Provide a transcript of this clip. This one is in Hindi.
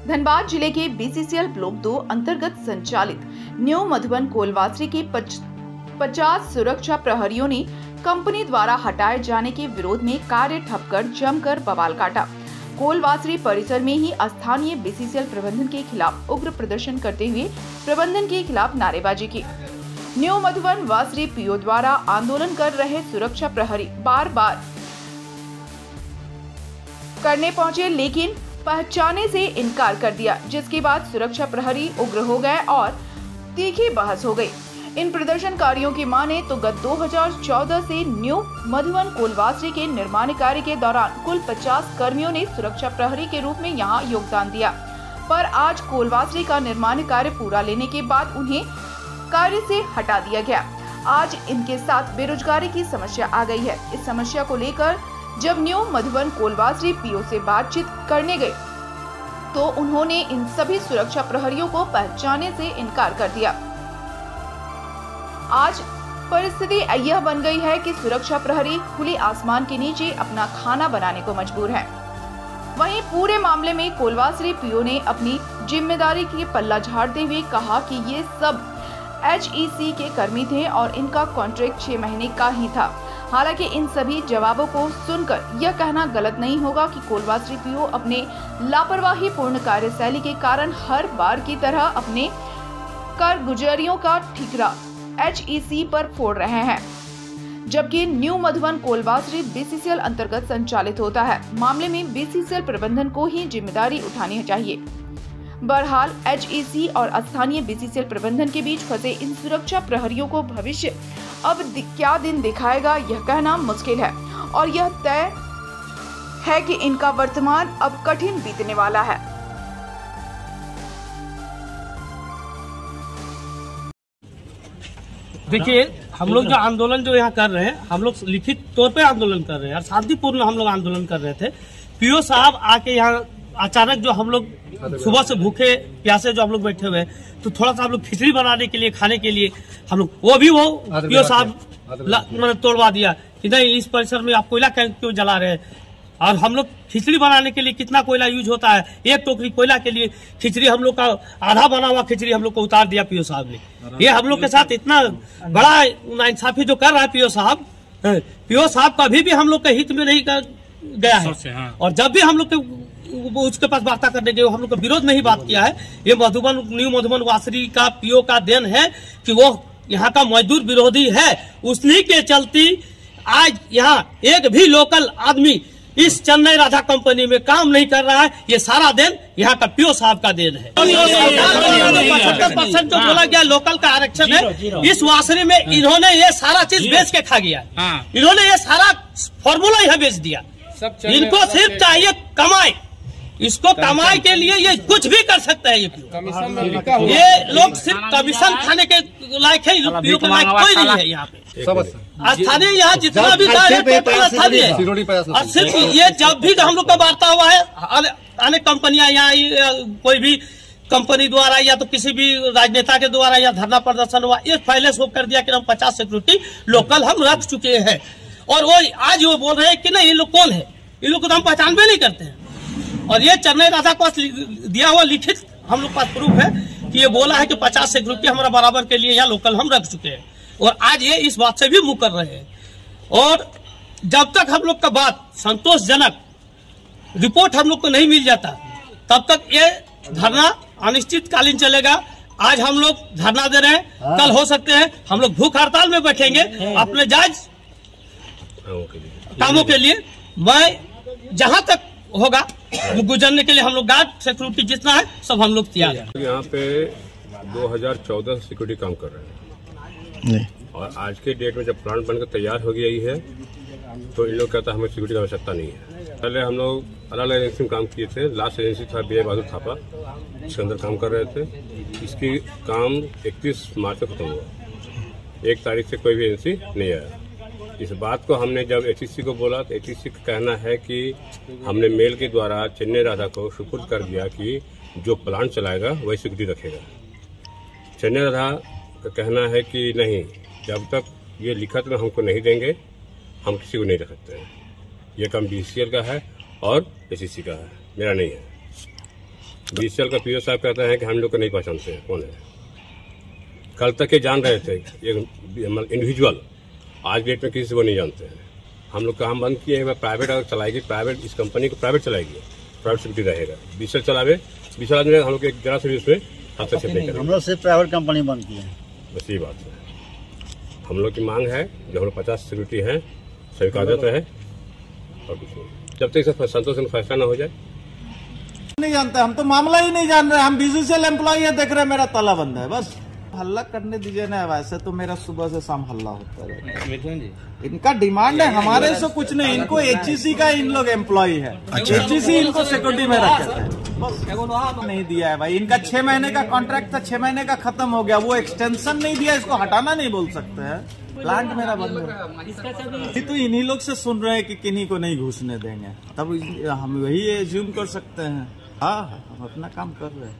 धनबाद जिले के बीसीसीएल ब्लॉक 2 अंतर्गत संचालित न्यू मधुबन कोलवासरी के 50 सुरक्षा प्रहरियों ने कंपनी द्वारा हटाए जाने के विरोध में कार्य ठप कर जमकर बवाल काटा। कोलवासरी परिसर में ही स्थानीय बीसीसीएल प्रबंधन के खिलाफ उग्र प्रदर्शन करते हुए प्रबंधन के खिलाफ नारेबाजी की। न्यू मधुबन वासरी पीओ द्वारा आंदोलन कर रहे सुरक्षा प्रहरी बार बार करने पहुंचे, लेकिन पहचाने से इनकार कर दिया, जिसके बाद सुरक्षा प्रहरी उग्र हो गए और तीखी बहस हो गई। इन प्रदर्शनकारियों की माने तो गत 2014 से न्यू मधुबन कोलवासरी के निर्माण कार्य के दौरान कुल 50 कर्मियों ने सुरक्षा प्रहरी के रूप में यहां योगदान दिया, पर आज कोलवासरी का निर्माण कार्य पूरा लेने के बाद उन्हें कार्य से हटा दिया गया। आज इनके साथ बेरोजगारी की समस्या आ गई है। इस समस्या को लेकर जब न्यू मधुबन कोलवासरी पीओ से बातचीत करने गए तो उन्होंने इन सभी सुरक्षा प्रहरियों को पहचाने से इनकार कर दिया। आज परिस्थिति यह बन गई है कि सुरक्षा प्रहरी खुले आसमान के नीचे अपना खाना बनाने को मजबूर है। वहीं पूरे मामले में कोलवासरी पीओ ने अपनी जिम्मेदारी की पल्ला झाड़ते हुए कहा कि ये सब HEC के कर्मी थे और इनका कॉन्ट्रैक्ट 6 महीने का ही था। हालांकि इन सभी जवाबों को सुनकर यह कहना गलत नहीं होगा कि कोलवासरी पीओ अपने लापरवाही पूर्ण कार्यशैली के कारण हर बार की तरह अपने कारगुजारियों का ठिकरा HEC पर फोड़ रहे हैं, जबकि न्यू मधुबन कोलवासरी बीसीसीएल अंतर्गत संचालित होता है। मामले में बीसीसीएल प्रबंधन को ही जिम्मेदारी उठानी चाहिए। बहरहाल HEC और स्थानीय बीसीसीएल प्रबंधन के बीच फंसे इन सुरक्षा प्रहरियों को भविष्य अब क्या दिन दिखाएगा यह कहना मुश्किल है, और यह तय है कि इनका वर्तमान अब कठिन बीतने वाला है। देखिए, हम लोग जो आंदोलन जो यहाँ कर रहे हैं, हम लोग लिखित तौर पे आंदोलन कर रहे हैं और शांतिपूर्ण हम लोग आंदोलन कर रहे थे। पीओ साहब आके यहाँ अचानक जो हम लोग सुबह से भूखे प्यासे जो हम लोग बैठे हुए हैं, तो थोड़ा सा हम लोग खिचड़ी बनाने के लिए, खाने के लिए हम लोग वो पीओ साहब मैंने तोड़वा दिया कि नहीं, इस परिसर में आप कोयला क्यों जला रहे हैं। और हम लोग खिचड़ी बनाने के लिए कितना कोयला यूज होता है, 1 टोकरी कोयला के लिए खिचड़ी हम लोग का आधा बना हुआ खिचड़ी हम लोग को उतार दिया पीओ साहब ने। ये हम लोग के साथ इतना बड़ा नाइंसाफी जो कर रहा है पीओ साहब कभी भी हम लोग के हित में नहीं गया है। और जब भी हम लोग उसके पास वार्ता करने गए, हम लोग का विरोध नहीं बात किया है। ये न्यू मधुबन वासरी का पीओ का देन है कि वो यहाँ का मजदूर विरोधी है। उसी के चलती आज यहाँ एक भी लोकल आदमी इस चेन्नई राधा कंपनी में काम नहीं कर रहा है। ये सारा देन यहाँ का पीओ साहब का देन है। 75% जो बोला गया लोकल का आरक्षण है, इस वासरी में इन्होंने ये सारा चीज बेच के खा गया। इन्होंने ये सारा फॉर्मूला यहाँ बेच दिया। इनको सिर्फ चाहिए कमाई, इसको कमाई के लिए ये कुछ भी कर सकता है। ये लोग सिर्फ कमीशन खाने के लायक है, पीओ के लायक कोई नहीं है यहाँ पे। स्थानीय यहाँ जितना भी स्थानीय है, और सिर्फ ये जब भी हम लोग का वार्ता हुआ है, अनेक कंपनियां यहाँ कोई भी कंपनी द्वारा या तो किसी भी राजनेता के द्वारा या धरना प्रदर्शन हुआ, ये पहले शो कर दिया कि हम 50 सिक्योरिटी लोकल हम रख चुके हैं। और वो आज वो बोल रहे हैं कि नहीं, ये लोग कौन है, इन लोग को तो हम पहचान भी नहीं करते हैं। और ये चेन्नई राधा को दिया हुआ लिखित हम लोग पास प्रूफ है कि ये बोला है कि 50 सिक्योरिटी हमारा बराबर के लिए यहाँ लोकल हम रख चुके हैं। और आज ये इस बात से भी मुँह कर रहे हैं। और जब तक हम लोग का बात संतोषजनक रिपोर्ट हम लोग को नहीं मिल जाता, तब तक ये धरना अनिश्चितकालीन चलेगा। आज हम लोग धरना दे रहे हैं, कल हो सकते हैं हम लोग भूख हड़ताल में बैठेंगे अपने जायज कामों के लिए। मैं जहां तक होगा गुजरने के लिए हम लोग गार्ड सिक्योरिटी जितना है सब हम लोग तैयार हैं। यहाँ पे 2014 से सिक्योरिटी काम कर रहे हैं, और आज के डेट में जब प्लांट बनकर तैयार हो गई है तो इन लोग कहता है हमें सिक्योरिटी की आवश्यकता नहीं है। पहले हम लोग अलग अलग एजेंसी में काम किए थे। लास्ट एजेंसी था BI बहादुर थापा, इसके अंदर काम कर रहे थे। इसकी काम 31 मार्च को खत्म हुआ, 1 तारीख से कोई भी एजेंसी नहीं आया। इस बात को हमने जब HEC को बोला तो HEC का कहना है कि हमने मेल के द्वारा चेन्नई राधा को सुपुर्द कर दिया कि जो प्लांट चलाएगा वही सिक्योरिटी रखेगा। चेन्नई राधा का कहना है कि नहीं, जब तक ये लिखत में हमको नहीं देंगे हम किसी को नहीं रख सकते हैं। ये काम BCCL का है और HEC का है, मेरा नहीं है। बीसीएल का पीओ साहब कहते हैं कि हम लोग को नहीं पहचानते हैं कौन है। कल तक ये जान रहे थे इंडिविजुअल, आज डेट में किसी को नहीं जानते हैं। हम लोग काम बंद किए हैं, प्राइवेट अगर चलाएगी, प्राइवेट इस कंपनी को प्राइवेट चलाएगी, प्राइवेट सिक्योरिटी रहेगा। बीसीएल चलावे, बीसीएल आदमी हम लोग एक जरा से भी उसमें हस्तक्षेप नहीं करेंगे। हम लोग सिर्फ प्राइवेट कंपनी बंद किए हैं, बस ये बात है। हम लोग की मांग है जो हम लोग 50 सिक्योरिटी है, सभी कागज है और कुछ नहीं। जब तक इसका संतोषजनक फैसला न हो जाए नहीं जानते, हम तो मामला ही नहीं जान रहे। हम बीसीसीएल एम्प्लॉई है, देख रहे हैं मेरा ताला बंद है, बस हल्ला करने दीजिए ना। वैसे तो मेरा सुबह से शाम हल्ला होता है। मिथुन जी, इनका डिमांड है, हमारे से कुछ नहीं। इनको एचईसी का इन लोग एम्प्लॉय है, एचईसी इनको सिक्योरिटी में रखे थे, बस नहीं दिया है भाई। इनका 6 महीने का कॉन्ट्रैक्ट था, 6 महीने का खत्म हो गया, वो एक्सटेंशन नहीं दिया। इसको हटाना नहीं बोल सकते हैं, प्लांट मेरा बंद है। तो इन्हीं लोग से सुन रहे हैं कि किन्हीं को नहीं घुसने देंगे, तब हम वही एज्यूम कर सकते हैं। हाँ, हम अपना काम कर रहे हैं।